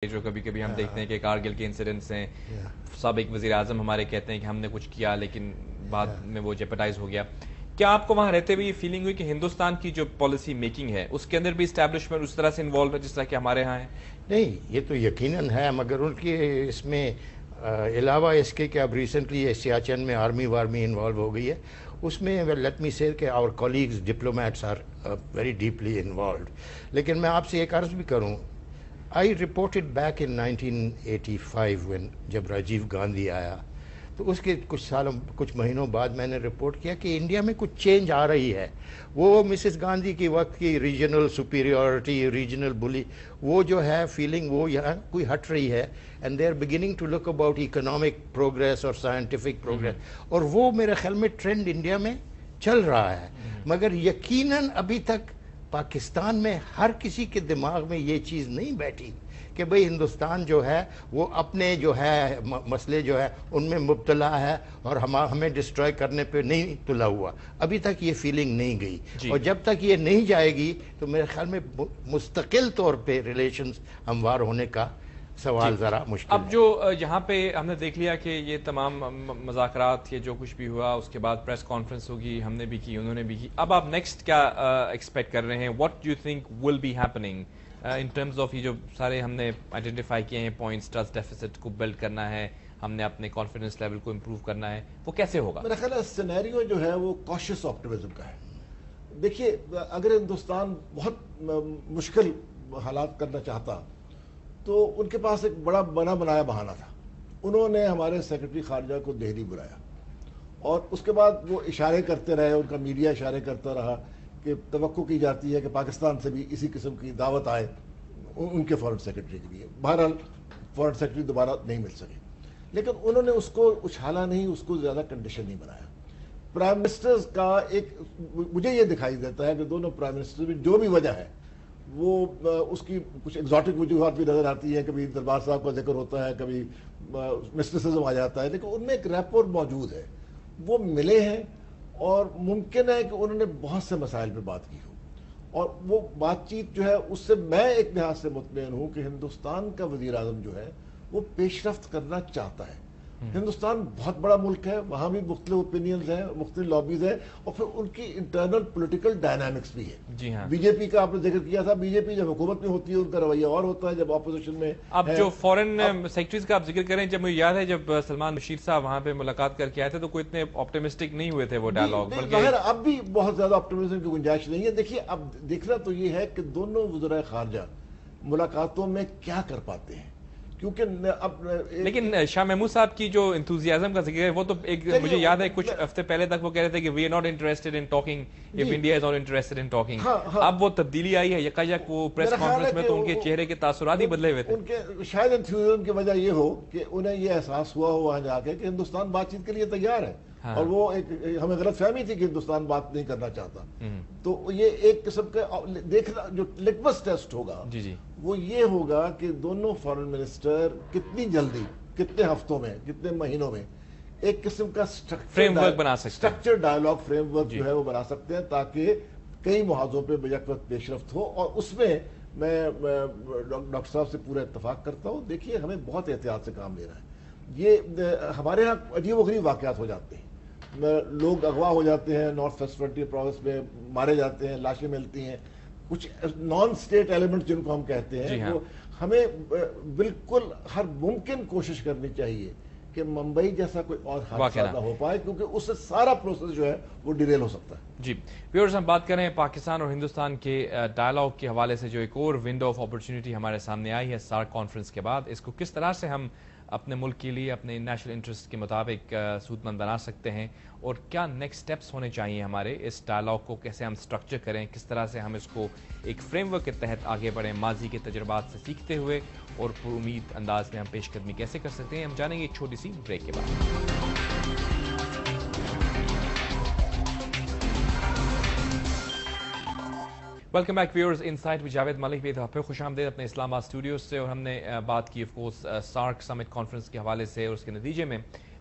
جو کبھی کبھی ہم دیکھتے ہیں کہ کارگل کے انسیڈنٹس ہیں، سابق وزیر اعظم ہمارے کہتے ہیں کہ ہم نے کچھ کیا لیکن بعد میں وہ جیپٹائز ہو گیا. کیا آپ کو وہاں رہتے ہوئے یہ فیلنگ ہوئی کہ ہندوستان کی جو پالیسی میکنگ ہے اس کے اندر بھی اسٹیبلشمنٹ اس طرح سے انوالو ہے جس طرح کہ ہمارے ہاں ہے؟ نہیں، یہ تو یقیناً ہے، مگر ان کی اس میں علاوہ اس کے کہ اب ریسنٹلی سیاچن میں آرمی انوالو ہو گئی ہے، اس میں late me say that our colleagues diplomats are very deeply involved. لیکن میں آپ سے ایک عرض بھی کروں، I reported back in 1985 when جب راجیو گاندھی آیا، تو اس کے کچھ مہینوں بعد میں نے رپورٹ کیا کہ انڈیا میں کچھ چینج آ رہی ہے. وہ مسز گاندھی کی وقت کی ریجنل سپیریورٹی، ریجنل بلی، وہ جو ہے فیلنگ وہ یہاں کوئی ہٹ رہی ہے. And they are beginning to look about economic progress اور سائنٹیفک پروگریس، اور وہ میرے خیال میں ٹرینڈ انڈیا میں چل رہا ہے. مگر یقیناً ابھی تک پاکستان میں ہر کسی کے دماغ میں یہ چیز نہیں بیٹھی کہ بھئی ہندوستان جو ہے وہ اپنے جو ہے مسئلے جو ہے ان میں مبتلا ہے اور ہمیں ڈسٹروائے کرنے پہ نہیں تلا ہوا. ابھی تک یہ فیلنگ نہیں گئی، اور جب تک یہ نہیں جائے گی تو میرے خیال میں مستقل طور پہ ریلیشنز ہموار ہونے کا سوال ذرا مشکل ہے. اب جو یہاں پہ ہم نے دیکھ لیا کہ یہ تمام مذاکرات، یہ جو کچھ بھی ہوا، اس کے بعد پریس کانفرنس ہوگی، ہم نے بھی کی، انہوں نے بھی کی. اب آپ نیکسٹ کیا ایکسپیکٹ کر رہے ہیں؟ What do you think will be happening in terms of یہ جو سارے ہم نے آئیڈینٹیفائی کیے ہیں پوائنٹس، ٹرسٹ ڈیفیسٹ کو بلڈ کرنا ہے، ہم نے اپنے کانفیڈنس لیول کو امپروو کرنا ہے، وہ کیسے ہوگا؟ میرا خیال ہے سینیریو جو ہے وہ کاشس آپٹیمزم کا ہے. دیکھیے، اگر ہندوستان بہت مشکل حالات کرنا چاہتا تو ان کے پاس ایک بڑا بنایا بہانہ تھا. انہوں نے ہمارے سیکرٹری خارجہ کو دہلی بلایا اور اس کے بعد وہ اشارے کرتے رہے، ان کا میڈیا اشارے کرتا رہا کہ توقع کی جاتی ہے کہ پاکستان سے بھی اسی قسم کی دعوت آئے ان کے فارن سیکرٹری کے لیے. بہرحال فارن سیکرٹری دوبارہ نہیں مل سکے، لیکن انہوں نے اس کو اچھالا نہیں، اس کو زیادہ کنڈیشن نہیں بنایا. پرائم منسٹرز کا ایک مجھے یہ دکھائی دیتا ہے کہ دونوں پرائم منسٹر میں جو بھی وجہ ہے وہ اس کی کچھ ایگزاٹک وجوہات بھی نظر آتی ہیں. کبھی دربار صاحب کا ذکر ہوتا ہے، کبھی مسٹرسزم آ جاتا ہے، لیکن ان میں ایک ریپور موجود ہے. وہ ملے ہیں اور ممکن ہے کہ انہوں نے بہت سے مسائل پہ بات کی ہو، اور وہ بات چیت جو ہے اس سے میں ایک لحاظ سے مطمئن ہوں کہ ہندوستان کا وزیر اعظم جو ہے وہ پیش رفت کرنا چاہتا ہے. ہندوستان بہت بڑا ملک ہے، وہاں بھی مختلف اوپینینز ہیں، مختلف لابیز ہیں، اور پھر ان کی انٹرنل پولیٹیکل ڈائنامکس بھی ہے. جی ہاں، بی جے پی کا آپ نے ذکر کیا تھا، بی جے پی جب حکومت میں ہوتی ہے ان کا رویہ اور ہوتا ہے، جب اپوزیشن میں. اب جو فورن سیکرٹریز کا آپ ذکر کریں، جب مجھے یاد ہے جب سلمان بشیر صاحب وہاں پہ ملاقات کر کے آئے تھے تو کوئی اتنے آپٹیمسٹک نہیں ہوئے تھے وہ ڈائلاگ، ظاہر اب بھی بہت زیادہ آپٹیمزم کی گنجائش نہیں ہے. دیکھیے، اب دیکھنا تو یہ ہے کہ دونوں وزرائے خارجہ ملاقاتوں میں کیا کر پاتے ہیں، کیونکہ اب لیکن شاہ محمود صاحب کی جو انتھوزیازم کا ذکر ہے وہ تو ایک مجھے یاد ہے کچھ ہفتے پہلے تک وہ کہہ رہے تھے کہ we are not interested in talking if India is not interested in talking. اب وہ تبدیلی آئی ہے یکایک وہ پریس کانفرنس میں، تو ان کے چہرے کے تاثرات ہی بدلے ہوئے تھے. ان کے شاید انتھوزیازم کی وجہ یہ ہو کہ انہیں یہ احساس ہوا ہو وہاں جا کے کہ ہندوستان بات چیت کے لیے تیار ہے، اور وہ ایک ہمیں غلط فہمی تھی کہ ہندوستان بات نہیں کرنا چاہتا. تو یہ ایک قسم کا دیکھنا جو لٹمس ٹیسٹ ہوگا وہ یہ ہوگا کہ دونوں فارن منسٹر کتنی جلدی، کتنے ہفتوں میں، کتنے مہینوں میں ایک قسم کا فریم ورک بنا سکتے ہیں، اسٹرکچر ڈائیلاگ فریم ورک جو ہے وہ بنا سکتے ہیں، تاکہ کئی محاذوں پہ بیک وقت پیش رفت ہو. اور اس میں میں ڈاکٹر صاحب سے پورا اتفاق کرتا ہوں. دیکھیے، ہمیں بہت احتیاط سے کام لینا ہے. یہ ہمارے ہاں عجیب و غریب واقعات ہو جاتے ہیں، لوگ اغوا ہو جاتے ہیں، نارتھ ویسٹ فرنٹیئر پروونس میں مارے جاتے ہیں، لاشیں ملتی ہیں، کچھ نان اسٹیٹ ایلیمنٹ جن کو ہم کہتے ہیں. وہ ہمیں بالکل ہر ممکن کوشش کرنی چاہیے کہ ممبئی جیسا کوئی اور حادثہ نہ ہو پائے، کیونکہ اس سے سارا پروسیس جو ہے وہ ڈیریل ہو سکتا ہے. جی ویورز، ہم بات کریں پاکستان اور ہندوستان کے ڈائلاگ کے حوالے سے. جو ایک اور ونڈو آف اپرچونٹی ہمارے سامنے آئی ہے سارک کانفرنس کے بعد، اس کو کس طرح سے ہم اپنے ملک کے لیے اپنے نیشنل انٹرسٹ کے مطابق سود مند بنا سکتے ہیں، اور کیا نیکسٹ سٹیپس ہونے چاہیے ہمارے اس ڈائلاگ کو کیسے ہم سٹرکچر کریں، کس طرح سے ہم اس کو ایک فریم ورک کے تحت آگے بڑھیں، ماضی کے تجربات سے سیکھتے ہوئے، اور پر امید انداز میں ہم پیش قدمی کیسے کر سکتے ہیں. ہم جانیں گے ایک چھوٹی سی بریک کے بعد. Welcome back viewers, insight with Javed Malik بھی پھر خوش آمدید اپنے اسلام آباد اسٹوڈیوز سے. اور ہم نے بات کی of course SAARC summit conference کے حوالے سے اور اس کے نتیجے میں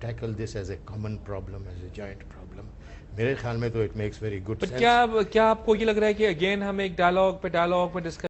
tackle this as a common problem, as a joint problem. میرے خیال میں تو it makes very good sense. کیا آپ کو یہ لگ رہا ہے کہ اگین ہم ایک ڈائلاگ پہ